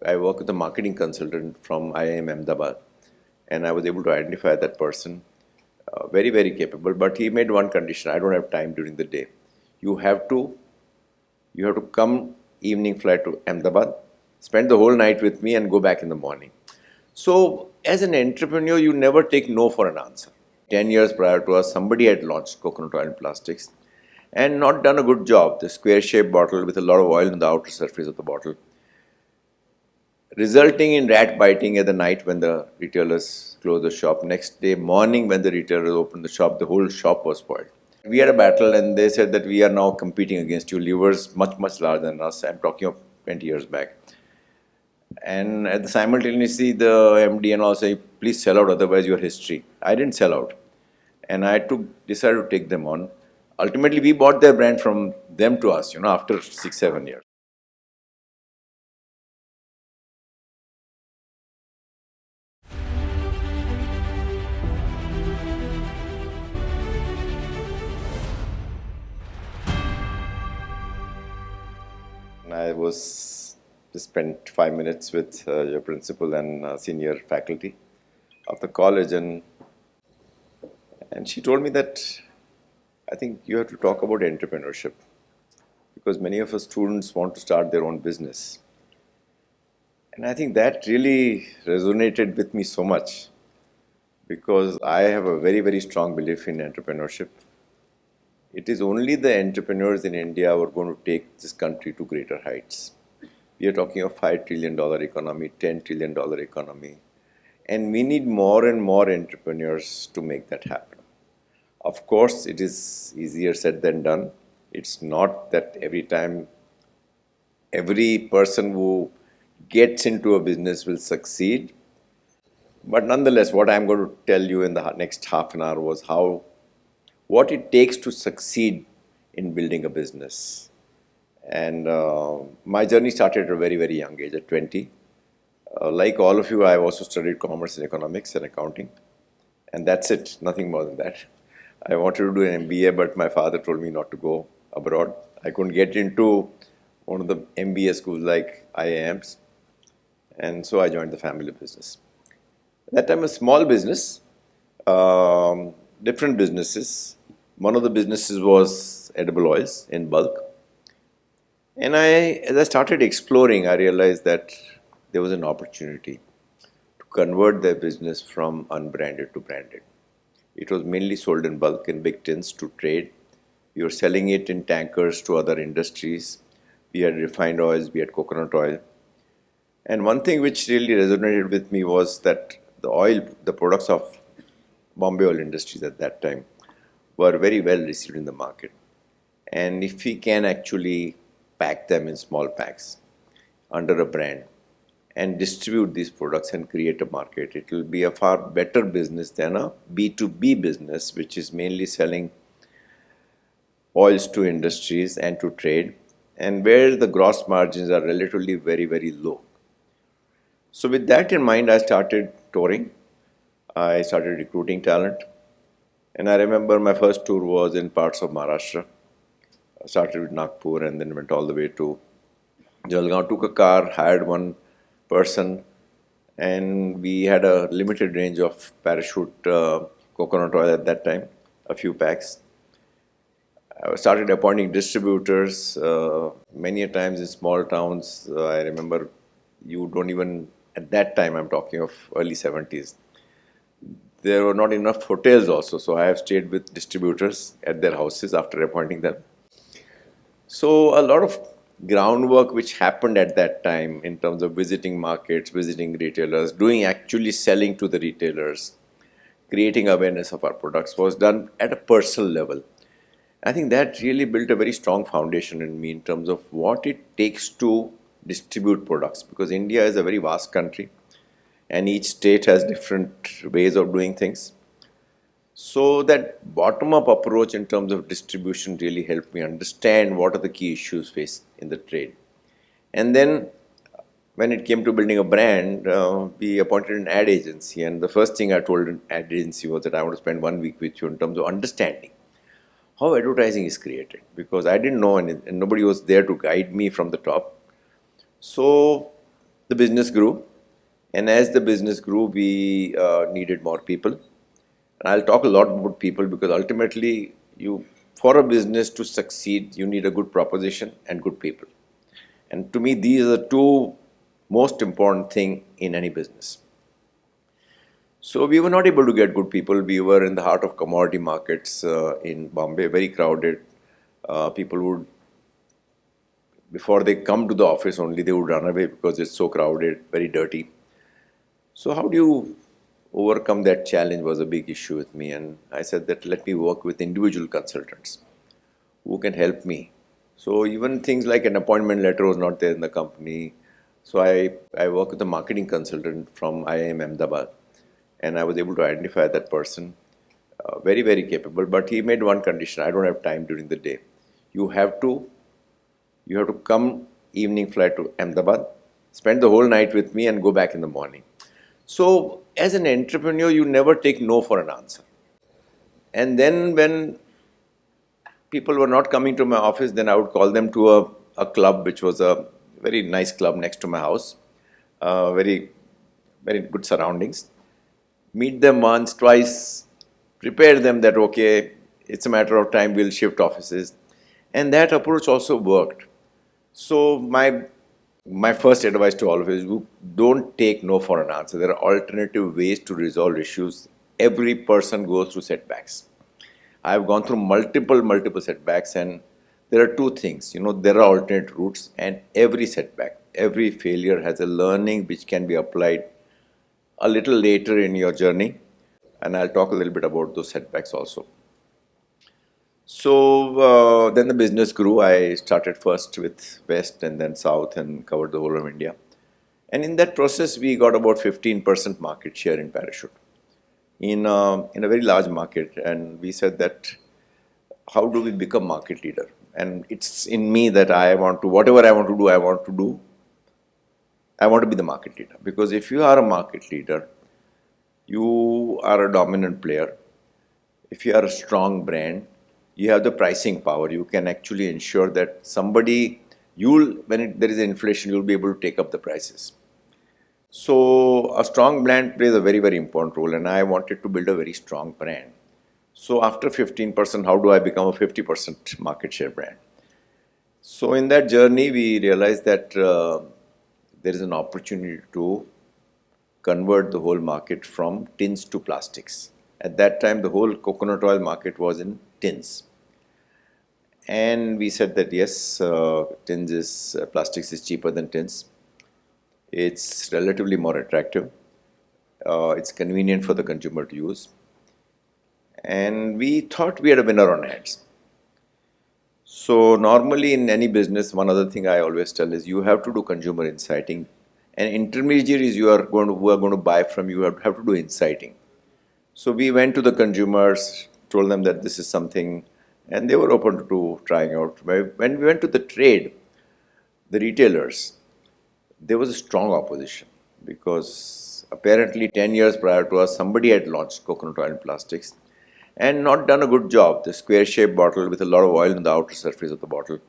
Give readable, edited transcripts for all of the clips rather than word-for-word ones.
I work with a marketing consultant from IIM Ahmedabad, and I was able to identify that person, very, very capable. But he made one condition: I don't have time during the day. You have to, you have to come evening flight to Ahmedabad, spend the whole night with me, and go back in the morning. So, as an entrepreneur, you never take no for an answer. 10 years prior to us, somebody had launched coconut oil and plastics and not done a good job. The square shaped bottle with a lot of oil on the outer surface of the bottle, resulting in rat biting at the night when the retailers close the shop. Next day morning, when the retailers opened the shop, the whole shop was spoiled. We had a battle, and they said that we are now competing against you. Levers much, much larger than us. I'm talking of 20 years back. And at the simultaneously, the MD and all say, please sell out, otherwise your history. I didn't sell out. And I decided to take them on. Ultimately, we bought their brand from them to us, after 6-7 years. And I just spent 5 minutes with your principal and senior faculty of the college, and she told me that I think you have to talk about entrepreneurship because many of us students want to start their own business. And I think that really resonated with me so much because I have a very, very strong belief in entrepreneurship. It is only the entrepreneurs in India who are going to take this country to greater heights. We are talking of $5 trillion economy, $10 trillion economy, and we need more and more entrepreneurs to make that happen. Of course, it is easier said than done. It's not that every time every person who gets into a business will succeed. But nonetheless, what I'm going to tell you in the next half an hour was what it takes to succeed in building a business. And my journey started at a very, very young age, at 20. Like all of you, I've also studied commerce and economics and accounting. And that's it, nothing more than that. I wanted to do an MBA, but my father told me not to go abroad. I couldn't get into one of the MBA schools like IIMs. And so I joined the family business. At that time, a small business, different businesses. One of the businesses was edible oils in bulk. And as I started exploring, I realized that there was an opportunity to convert their business from unbranded to branded. It was mainly sold in bulk in big tins to trade. We were selling it in tankers to other industries. We had refined oils, we had coconut oil. And one thing which really resonated with me was that the products of Bombay Oil Industries at that time were very well received in the market. And if we can actually pack them in small packs under a brand and distribute these products and create a market, it will be a far better business than a B2B business, which is mainly selling oils to industries and to trade, and where the gross margins are relatively very, very low. So with that in mind, I started touring. I started recruiting talent. And I remember my first tour was in parts of Maharashtra. I started with Nagpur and then went all the way to Jalgaon. Took a car, hired one person, and we had a limited range of parachute coconut oil at that time, a few packs. I started appointing distributors many a times in small towns. I remember you don't even, at that time, I'm talking of early 70s, there were not enough hotels also. So I have stayed with distributors at their houses after appointing them. So a lot of groundwork which happened at that time in terms of visiting markets, visiting retailers, doing actually selling to the retailers, creating awareness of our products was done at a personal level. I think that really built a very strong foundation in me in terms of what it takes to distribute products, because India is a very vast country and each state has different ways of doing things. So that bottom-up approach in terms of distribution really helped me understand what are the key issues faced in the trade. And then when it came to building a brand, we appointed an ad agency, and the first thing I told an ad agency was that I want to spend 1 week with you in terms of understanding how advertising is created, because I didn't know and nobody was there to guide me from the top. So The business grew, and as the business grew, we needed more people. And I'll talk a lot about people because ultimately, for a business to succeed, you need a good proposition and good people. And to me, these are the two most important thing in any business. So we were not able to get good people. We were in the heart of commodity markets in Bombay, very crowded. People would, before they come to the office only, they would run away because it's so crowded, very dirty. So how do you overcome that challenge was a big issue with me. And I said that let me work with individual consultants who can help me. So even things like an appointment letter was not there in the company. So I work with a marketing consultant from IIM Ahmedabad, and I was able to identify that person, very, very capable. But he made one condition: I don't have time during the day. You have to come evening flight to Ahmedabad, spend the whole night with me, and go back in the morning. So as an entrepreneur, you never take no for an answer. And then when people were not coming to my office, then I would call them to a club, which was a very nice club next to my house, very, very good surroundings. Meet them once, twice, prepare them that, okay, it's a matter of time, we'll shift offices. And that approach also worked. So my first advice to all of you is, you don't take no for an answer. There are alternative ways to resolve issues. Every person goes through setbacks. I've gone through multiple setbacks, and there are two things. There are alternate routes, and every setback, every failure has a learning which can be applied a little later in your journey. And I'll talk a little bit about those setbacks also. So then the business grew. I started first with West and then South and covered the whole of India. And in that process, we got about 15% market share in Parachute in a very large market. And we said that, how do we become market leader? And it's in me that whatever I want to do, I want to be the market leader. Because if you are a market leader, you are a dominant player. If you are a strong brand, you have the pricing power. You can actually ensure that when there is inflation, you'll be able to take up the prices. So a strong brand plays a very, very important role, and I wanted to build a very strong brand. So after 15%, how do I become a 50% market share brand? So in that journey, we realized that there is an opportunity to convert the whole market from tins to plastics. At that time, the whole coconut oil market was in tins. And we said that yes, plastics is cheaper than tins. It's relatively more attractive. It's convenient for the consumer to use. And we thought we had a winner on hands. So normally in any business, one other thing I always tell is, you have to do consumer insighting. And intermediaries who are going to buy from you have to do insighting. So we went to the consumers, told them that this is something, and they were open to trying out. When we went to the trade, the retailers, there was a strong opposition, because apparently 10 years prior to us, somebody had launched coconut oil in plastics and not done a good job. The square-shaped bottle with a lot of oil on the outer surface of the bottle,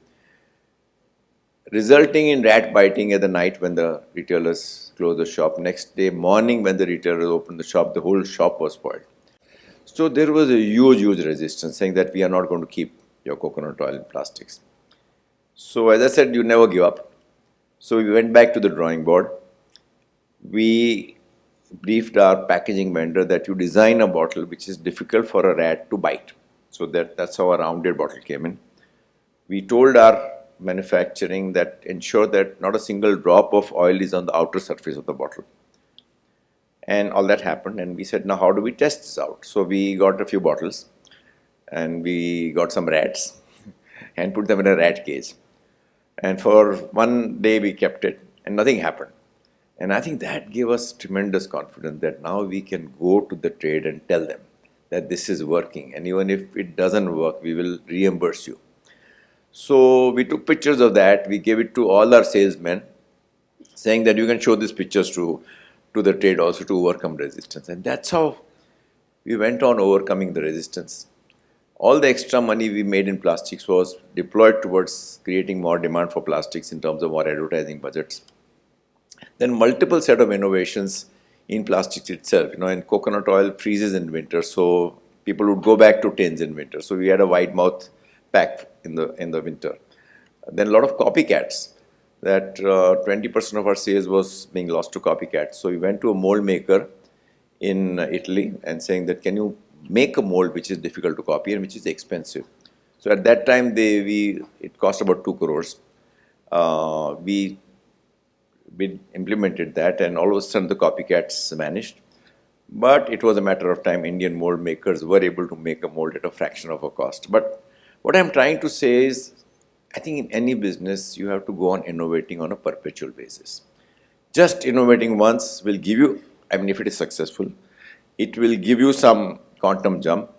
resulting in rat biting at the night when the retailers closed the shop. Next day morning, when the retailers opened the shop, the whole shop was spoiled. So there was a huge resistance saying that we are not going to keep your coconut oil in plastics. So as I said, you never give up. So we went back to the drawing board. We briefed our packaging vendor that you design a bottle which is difficult for a rat to bite. So that's how a rounded bottle came in. We told our manufacturing that ensure that not a single drop of oil is on the outer surface of the bottle. And all that happened, and we said, now how do we test this out? So we got a few bottles, and we got some rats and put them in a rat cage. And for one day we kept it, and nothing happened. And I think that gave us tremendous confidence that now we can go to the trade and tell them that this is working, and even if it doesn't work, we will reimburse you. So we took pictures of that. We gave it to all our salesmen, saying that you can show these pictures to the trade also to overcome resistance. And that's how we went on overcoming the resistance. All the extra money we made in plastics was deployed towards creating more demand for plastics in terms of more advertising budgets. Then multiple set of innovations in plastics itself. In coconut oil freezes in winter, so people would go back to tins in winter. So we had a wide mouth pack in the winter. Then a lot of copycats. That 20% of our sales was being lost to copycats. So we went to a mold maker in Italy and saying that, can you make a mold which is difficult to copy and which is expensive? So at that time it cost about 2 crores. We implemented that, and all of a sudden the copycats vanished. But it was a matter of time. Indian mold makers were able to make a mold at a fraction of a cost. But what I'm trying to say is, I think in any business you have to go on innovating on a perpetual basis. Just innovating once will give you, if it is successful, it will give you some quantum jump,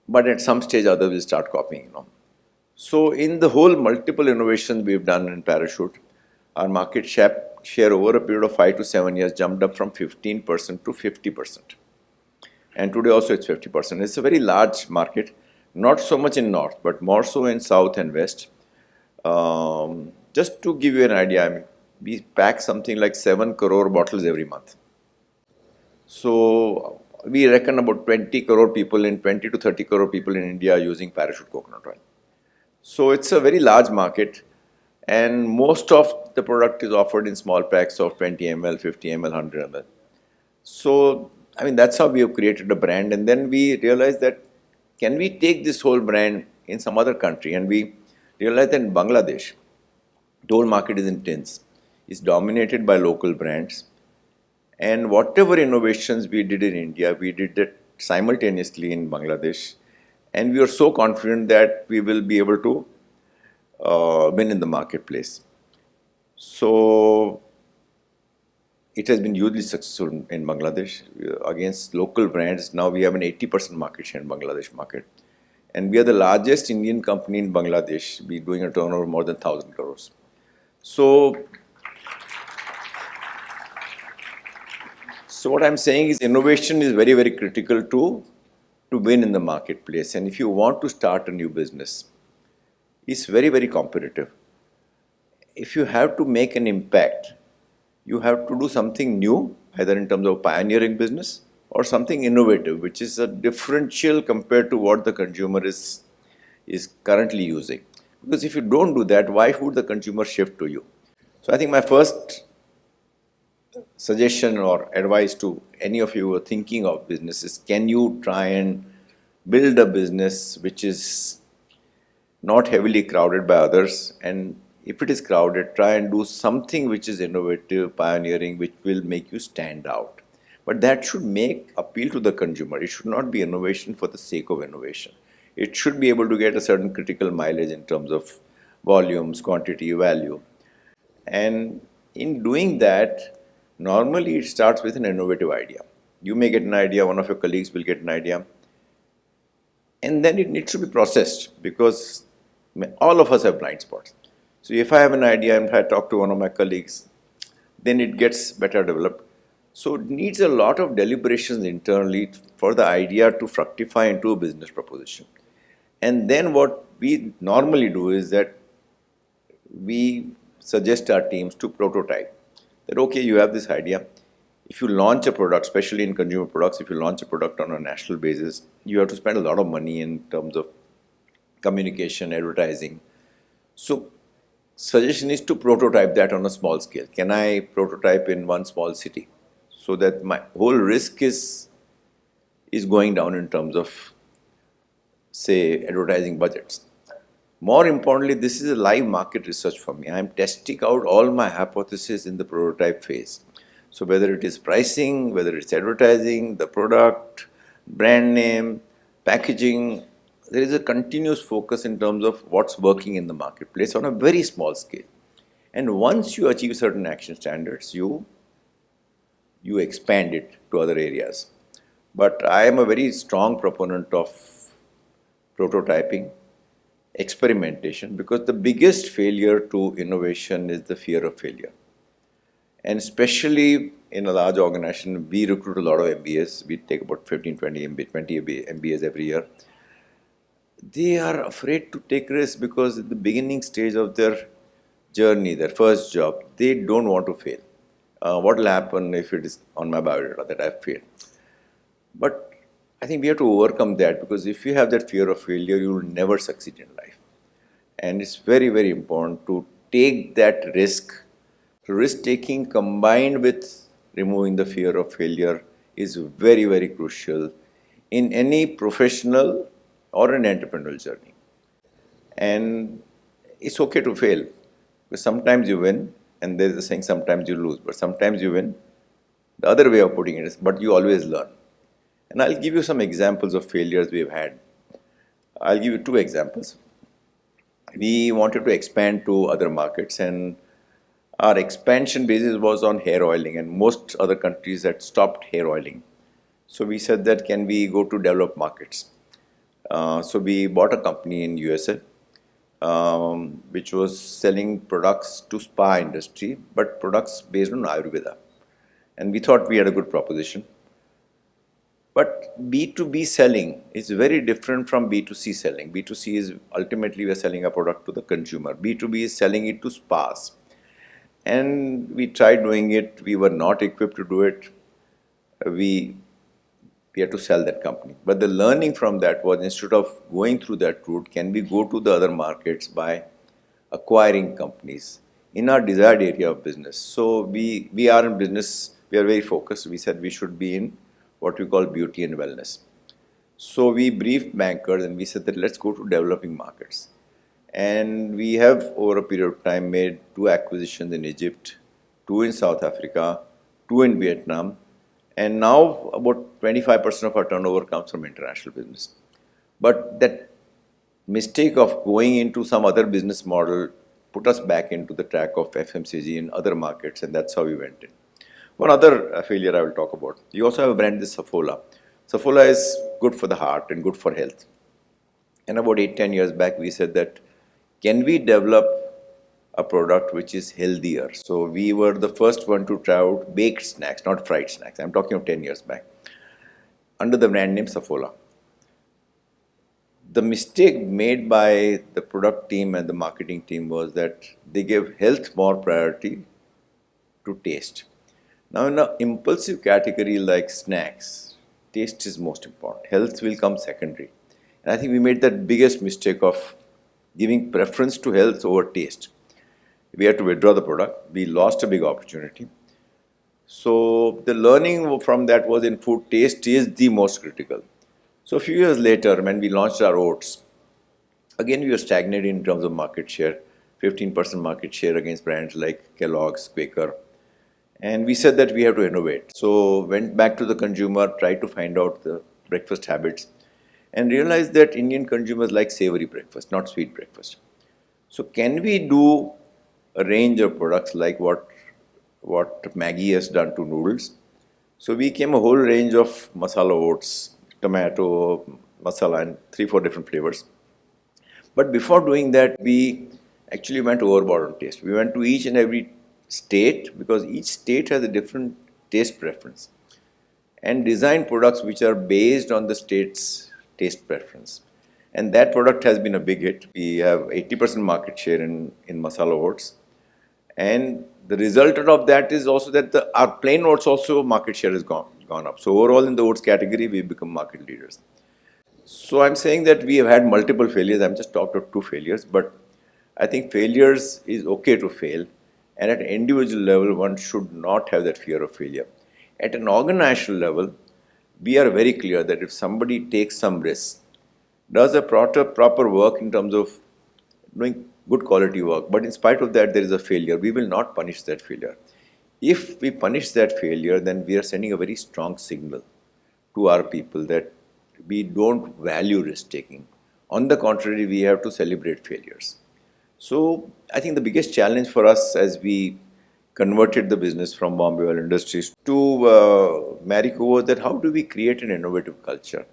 but at some stage others will start copying. So in the whole multiple innovations we've done in Parachute, our market share over a period of 5 to 7 years jumped up from 15% to 50%. And today also it's 50%. It's a very large market, not so much in North, but more so in South and West. Just to give you an idea, we pack something like 7 crore bottles every month. So we reckon about 20 to 30 crore people in India are using Parachute coconut oil. So it's a very large market, and most of the product is offered in small packs of 20 ml, 50 ml, 100 ml. So, that's how we have created a brand. And then we realized that, can we take this whole brand in some other country? And we realized that in Bangladesh, the whole market is in tins. It's dominated by local brands. And whatever innovations we did in India, we did it simultaneously in Bangladesh. And we are so confident that we will be able to win in the marketplace. So it has been hugely successful in Bangladesh against local brands. Now we have an 80% market share in Bangladesh market. And we are the largest Indian company in Bangladesh. We're doing a turnover of more than 1,000 crores. So what I'm saying is, innovation is very, very critical to win in the marketplace. And if you want to start a new business, it's very, very competitive. If you have to make an impact, you have to do something new, either in terms of pioneering business or something innovative, which is a differential compared to what the consumer is currently using. Because if you don't do that, why would the consumer shift to you? So I think my first suggestion or advice to any of you who are thinking of businesses, can you try and build a business which is not heavily crowded by others, and if it is crowded, try and do something which is innovative, pioneering, which will make you stand out. But that should appeal to the consumer. It should not be innovation for the sake of innovation. It should be able to get a certain critical mileage in terms of volumes, quantity, value. And in doing that, normally it starts with an innovative idea. You may get an idea, one of your colleagues will get an idea, and then it needs to be processed, because all of us have blind spots. So if I have an idea and if I talk to one of my colleagues, then it gets better developed. So it needs a lot of deliberations internally for the idea to fructify into a business proposition. And then what we normally do is that we suggest our teams to prototype. That, okay, you have this idea. If you launch a product, especially in consumer products, if you launch a product on a national basis, you have to spend a lot of money in terms of communication, advertising. So suggestion is to prototype that on a small scale. Can I prototype in one small city, so that my whole risk is going down in terms of, say, advertising budgets. More importantly, this is a live market research for me. I am testing out all my hypotheses in the prototype phase. So whether it is pricing, whether it's advertising, the product, brand name, packaging, there is a continuous focus in terms of what's working in the marketplace on a very small scale. And once you achieve certain action standards, you expand it to other areas. But I am a very strong proponent of prototyping, experimentation, because the biggest failure to innovation is the fear of failure. And especially in a large organization, we recruit a lot of MBAs. We take about 15, 20 MBAs every year. They are afraid to take risks because at the beginning stage of their journey, their first job, they don't want to fail. What will happen if it is on my biodata that I failed? But I think we have to overcome that, because if you have that fear of failure, you will never succeed in life. And it's very, very important to take that risk. Risk taking combined with removing the fear of failure is very, very crucial in any professional or an entrepreneurial journey. And it's okay to fail, because sometimes you win, and there's a saying, sometimes you lose, but sometimes you win. The other way of putting it is, but you always learn. And I'll give you some examples of failures we've had. I'll give you two examples. We wanted to expand to other markets, and our expansion basis was on hair oiling, and most other countries had stopped hair oiling. So we said that, can we go to developed markets? So we bought a company in USA, which was selling products to spa industry, but products based on Ayurveda. And we thought we had a good proposition. But B2B selling is very different from B2C selling. B2C is ultimately we are selling a product to the consumer. B2B is selling it to spas. And we tried doing it. We were not equipped to do it. We had to sell that company. But the learning from that was, instead of going through that route, can we go to the other markets by acquiring companies in our desired area of business? So we are in business, we are very focused. We said we should be in what we call beauty and wellness. So we briefed bankers and we said that let's go to developing markets. And we have, over a period of time, made 2 acquisitions in Egypt, 2 in South Africa, 2 in Vietnam, and now about 25% of our turnover comes from international business. But that mistake of going into some other business model put us back into the track of FMCG in other markets, and that's how we went in. One other failure I will talk about. You also have a brand, this Saffola. Saffola is good for the heart and good for health. And about 8-10 years back, we said that, can we develop a product which is healthier? So we were the first one to try out baked snacks, not fried snacks. I'm talking of 10 years back, under the brand name Saffola. The mistake made by the product team and the marketing team was that they gave health more priority to taste. Now, in an impulsive category like snacks, taste is most important. Health will come secondary. And I think we made that biggest mistake of giving preference to health over taste. We had to withdraw the product. We lost a big opportunity. So the learning from that was, in food, taste is the most critical. So a few years later, when we launched our oats, again we were stagnated in terms of market share, 15% market share against brands like Kellogg's, Quaker. And we said that we have to innovate. So went back to the consumer, tried to find out the breakfast habits, and realized that Indian consumers like savory breakfast, not sweet breakfast. So can we do a range of products like what Maggi has done to noodles? So we came a whole range of masala oats, tomato, masala, and 3-4 different flavors. But before doing that, we actually went overboard on taste. We went to each and every state, because each state has a different taste preference, and design products which are based on the state's taste preference. And that product has been a big hit. We have 80% market share in masala oats. And the resultant of that is also that our plain oats also market share has gone up. So overall in the oats category, we've become market leaders. So I'm saying that we have had multiple failures. I'm just talked of 2 failures, but I think failures is okay to fail. And at an individual level, one should not have that fear of failure. At an organizational level, we are very clear that if somebody takes some risk, does a proper work in terms of doing good quality work, but in spite of that there is a failure, we will not punish that failure. If we punish that failure, then we are sending a very strong signal to our people that we don't value risk taking. On the contrary, we have to celebrate failures. So I think the biggest challenge for us as we converted the business from Bombay Oil Industries to Marico was that, how do we create an innovative culture?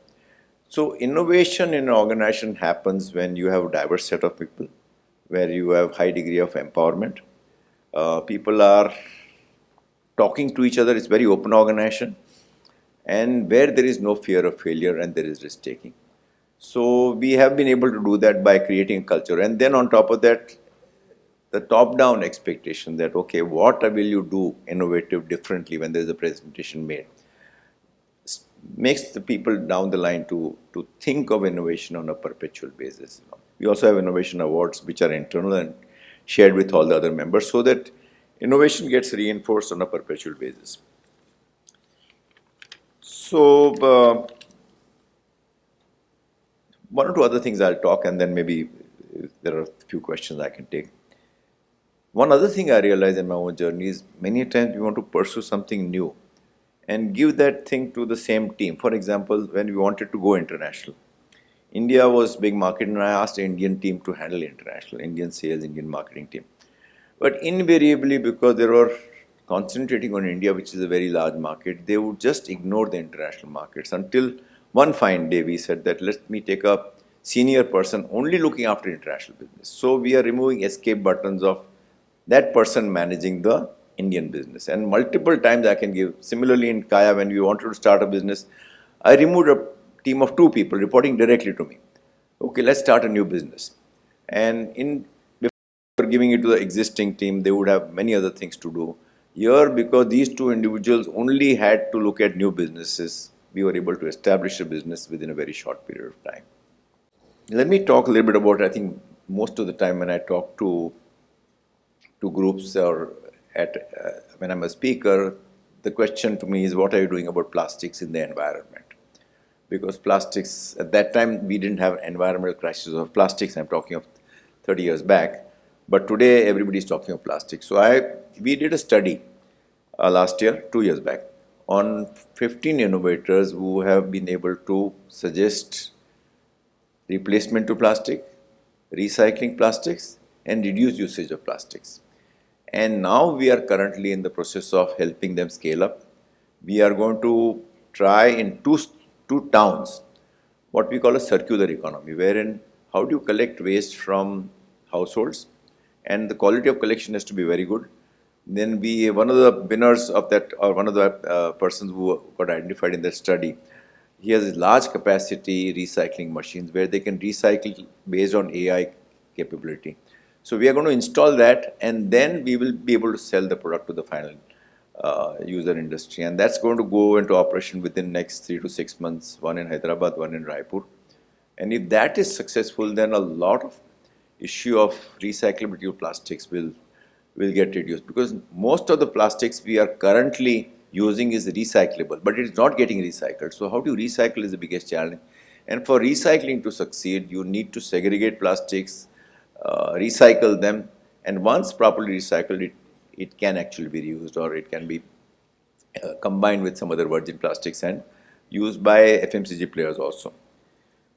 So innovation in an organization happens when you have a diverse set of people, where you have high degree of empowerment. People are talking to each other. It's very open organization, and where there is no fear of failure and there is risk taking. So we have been able to do that by creating a culture. And then on top of that, the top-down expectation that, okay, what will you do innovative differently when there's a presentation made, makes the people down the line to think of innovation on a perpetual basis. We also have innovation awards which are internal and shared with all the other members so that innovation gets reinforced on a perpetual basis. So, one or two other things I'll talk, and then maybe there are a few questions I can take. One other thing I realized in my own journey is many times we want to pursue something new and give that thing to the same team. For example, when we wanted to go international, India was big market, and I asked the Indian team to handle international, Indian sales, Indian marketing team. But invariably, because they were concentrating on India, which is a very large market, they would just ignore the international markets until one fine day we said that let me take a senior person only looking after international business. So we are removing escape buttons of that person managing the Indian business. And multiple times I can give. Similarly in Kaya, when we wanted to start a business, I removed a team of 2 people reporting directly to me. Okay, let's start a new business. And before giving it to the existing team, they would have many other things to do. Here, because these 2 individuals only had to look at new businesses, we were able to establish a business within a very short period of time. Let me talk a little bit about, I think most of the time when I talk to groups or when I'm a speaker, the question to me is, what are you doing about plastics in the environment? Because plastics, at that time, we didn't have environmental crisis of plastics. I'm talking of 30 years back. But today, everybody is talking of plastics. So we did a study last year, 2 years back, on 15 innovators who have been able to suggest replacement to plastic, recycling plastics, and reduce usage of plastics. And now we are currently in the process of helping them scale up. We are going to try in two towns what we call a circular economy, wherein how do you collect waste from households, and the quality of collection has to be very good. Then one of the winners of that, or one of the persons who got identified in that study, he has large capacity recycling machines where they can recycle based on AI capability. So we are going to install that, and then we will be able to sell the product to the final user industry. And that's going to go into operation within next 3 to 6 months, one in Hyderabad, one in Raipur. And if that is successful, then a lot of issue of recyclability of plastics will get reduced, because most of the plastics we are currently using is recyclable, but it is not getting recycled. So how do you recycle is the biggest challenge. And for recycling to succeed, you need to segregate plastics, recycle them, and once properly recycled, it can actually be reused, or it can be combined with some other virgin plastics and used by FMCG players also.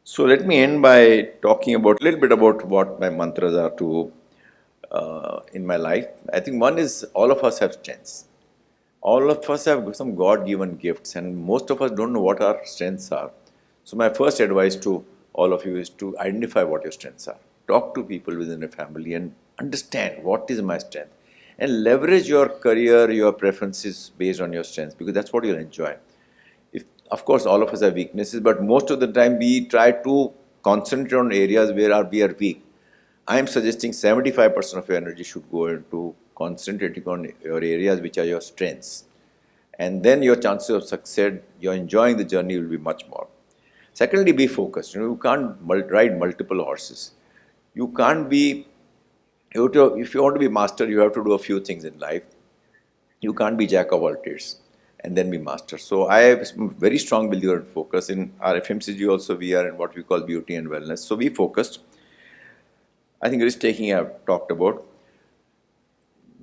So let me end by talking about a little bit about what my mantras are to in my life. I think one is, all of us have strengths. All of us have some God-given gifts, and most of us don't know what our strengths are. So my first advice to all of you is to identify what your strengths are. Talk to people within a family and understand what is my strength, and leverage your career, your preferences based on your strengths, because that's what you'll enjoy. Of course, all of us have weaknesses, but most of the time we try to concentrate on areas where we are weak. I am suggesting 75% of your energy should go into concentrating on your areas which are your strengths. And then your chances of success, you're enjoying the journey, will be much more. Secondly, be focused. You can't ride multiple horses. You can't be, if you want to be master, you have to do a few things in life. You can't be jack of all trades and then be master. So I have a very strong believer in focus. In our FMCG also, we are in what we call beauty and wellness. So be focused. I think risk taking I've talked about.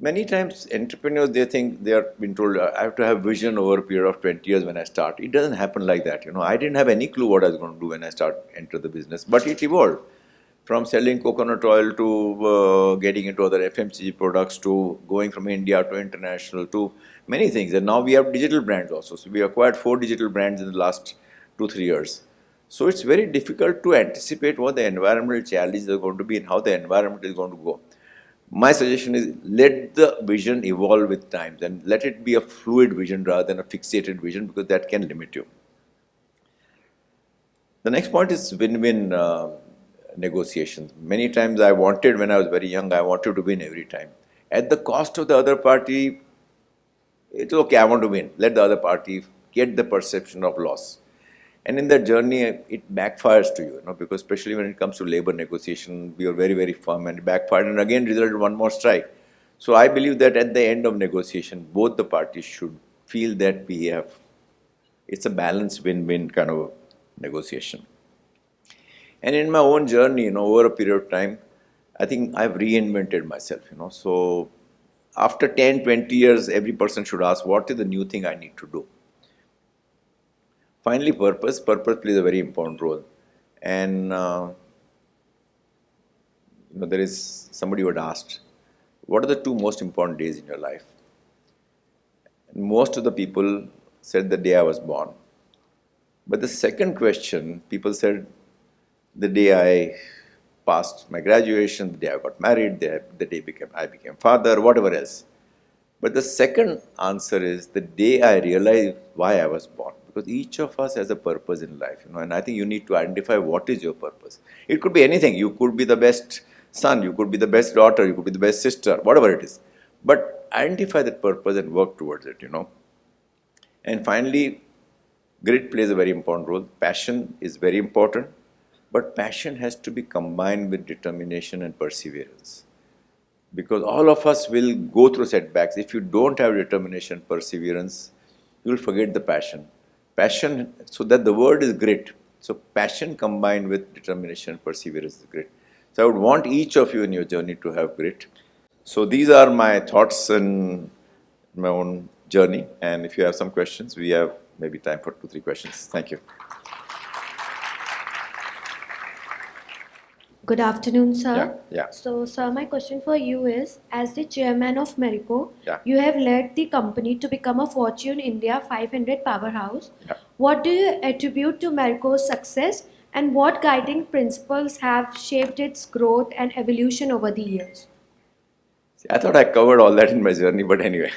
Many times entrepreneurs, they think they are being told, I have to have vision over a period of 20 years when I start. It doesn't happen like that. I didn't have any clue what I was going to do when I enter the business, but it evolved from selling coconut oil to getting into other FMCG products, to going from India to international, to many things. And now we have digital brands also. So we acquired 4 digital brands in the last 2-3 years. So it's very difficult to anticipate what the environmental challenges are going to be and how the environment is going to go. My suggestion is, let the vision evolve with times, and let it be a fluid vision rather than a fixated vision, because that can limit you. The next point is win-win negotiations. Many times I wanted, when I was very young, I wanted to win every time. At the cost of the other party, it's okay, I want to win. Let the other party get the perception of loss. And in that journey, it backfires to you, because especially when it comes to labor negotiation, we are very, very firm and it backfired and again resulted in one more strike. So I believe that at the end of negotiation, both the parties should feel that it's a balanced win-win kind of negotiation. And in my own journey, over a period of time, I think I've reinvented myself, So after 10, 20 years, every person should ask, what is the new thing I need to do? Finally, purpose. Purpose plays a very important role. And, there is somebody who had asked, what are the two most important days in your life? And most of the people said the day I was born. But the second question, people said the day I passed my graduation, the day I got married, the day I became father, whatever else. But the second answer is the day I realized why I was born. Because each of us has a purpose in life, and I think you need to identify what is your purpose. It could be anything. You could be the best son, you could be the best daughter, you could be the best sister, whatever it is. But identify that purpose and work towards it, And finally, grit plays a very important role. Passion is very important, but passion has to be combined with determination and perseverance. Because all of us will go through setbacks. If you don't have determination, perseverance, you will forget the passion. Passion, so that the word is grit. So passion combined with determination, perseverance is grit. So I would want each of you in your journey to have grit. So these are my thoughts and my own journey. And if you have some questions, we have maybe time for 2-3 questions. Thank you. Good afternoon, sir. Yeah. So, sir, my question for you is, as the chairman of Marico, Yeah. you have led the company to become a Fortune India 500 powerhouse. Yeah. What do you attribute to Marico's success, and what guiding principles have shaped its growth and evolution over the years? I thought I covered all that in my journey, but anyway,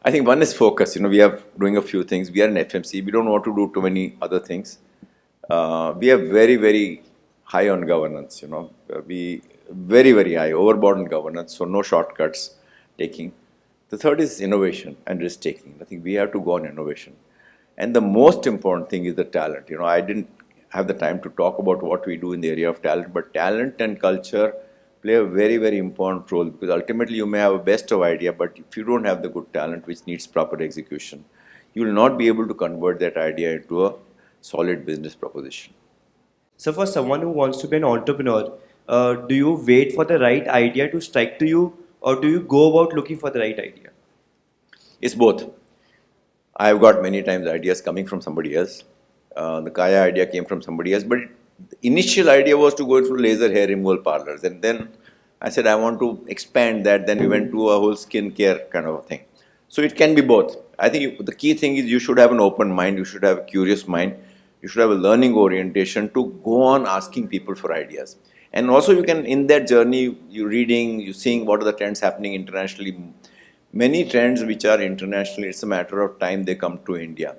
I think one is focus. We are doing a few things. We are in FMC. We don't want to do too many other things. We are very, very high on governance. We very, very high, overboard on governance. So no shortcuts taking. The third is innovation and risk taking. I think we have to go on innovation. And the most important thing is the talent. I didn't have the time to talk about what we do in the area of talent, but talent and culture play a very, very important role, because ultimately you may have a best of idea, but if you don't have the good talent which needs proper execution, you will not be able to convert that idea into a solid business proposition. So for someone who wants to be an entrepreneur, do you wait for the right idea to strike to you, or do you go about looking for the right idea? It's both. I've got many times ideas coming from somebody else. The Kaya idea came from somebody else, but the initial idea was to go through laser hair removal parlors, and then I said I want to expand that. Then we went to a whole skincare kind of a thing. So it can be both. I think the key thing is you should have an open mind, you should have a curious mind, you should have a learning orientation to go on asking people for ideas. And also you can, in that journey, you're reading, you're seeing what are the trends happening internationally. Many trends which are international, it's a matter of time they come to India.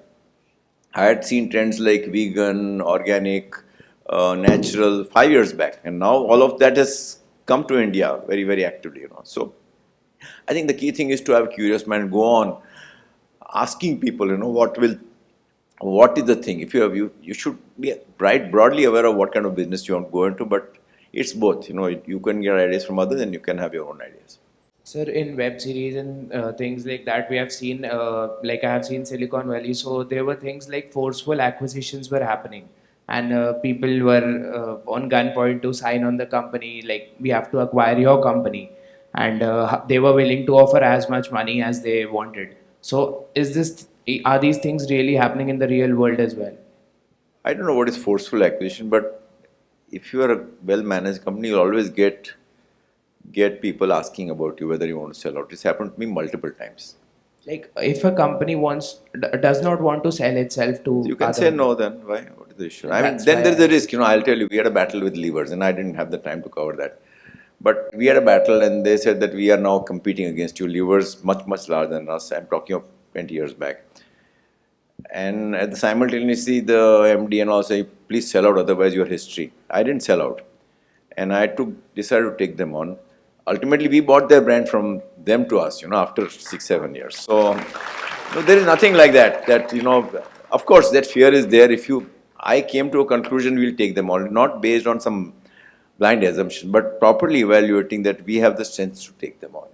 I had seen trends like vegan, organic, natural 5 years back, and now all of that has come to India very, very actively. So I think the key thing is to have a curious mind, go on asking people, what is the thing. If you should be broadly aware of what kind of business you want to go into, but it's both. You can get ideas from others and you can have your own ideas. Sir, in web series and things like that, we have seen, like I have seen Silicon Valley, so there were things like forceful acquisitions were happening, and people were on gunpoint to sign on the company, like we have to acquire your company, and they were willing to offer as much money as they wanted. So, are these things really happening in the real world as well? I don't know what is forceful acquisition, but if you are a well-managed company, you'll always get people asking about you whether you want to sell out. It's happened to me multiple times. Like if a company does not want to sell itself to You can say no then. Why? What is the issue? I mean, That's then why there's a risk. I'll tell you, we had a battle with levers and I didn't have the time to cover that. But we had a battle and they said that we are now competing against you. Levers much, much larger than us. I'm talking of 20 years back. And at the simultaneously, the MD and all say, please sell out, otherwise your history. I didn't sell out. and I decided to take them on. Ultimately, we bought their brand from them to us, after 6-7 years. So no, there is nothing like that. Of course, that fear is there. I came to a conclusion, we'll take them on, not based on some blind assumption, but properly evaluating that we have the strength to take them on.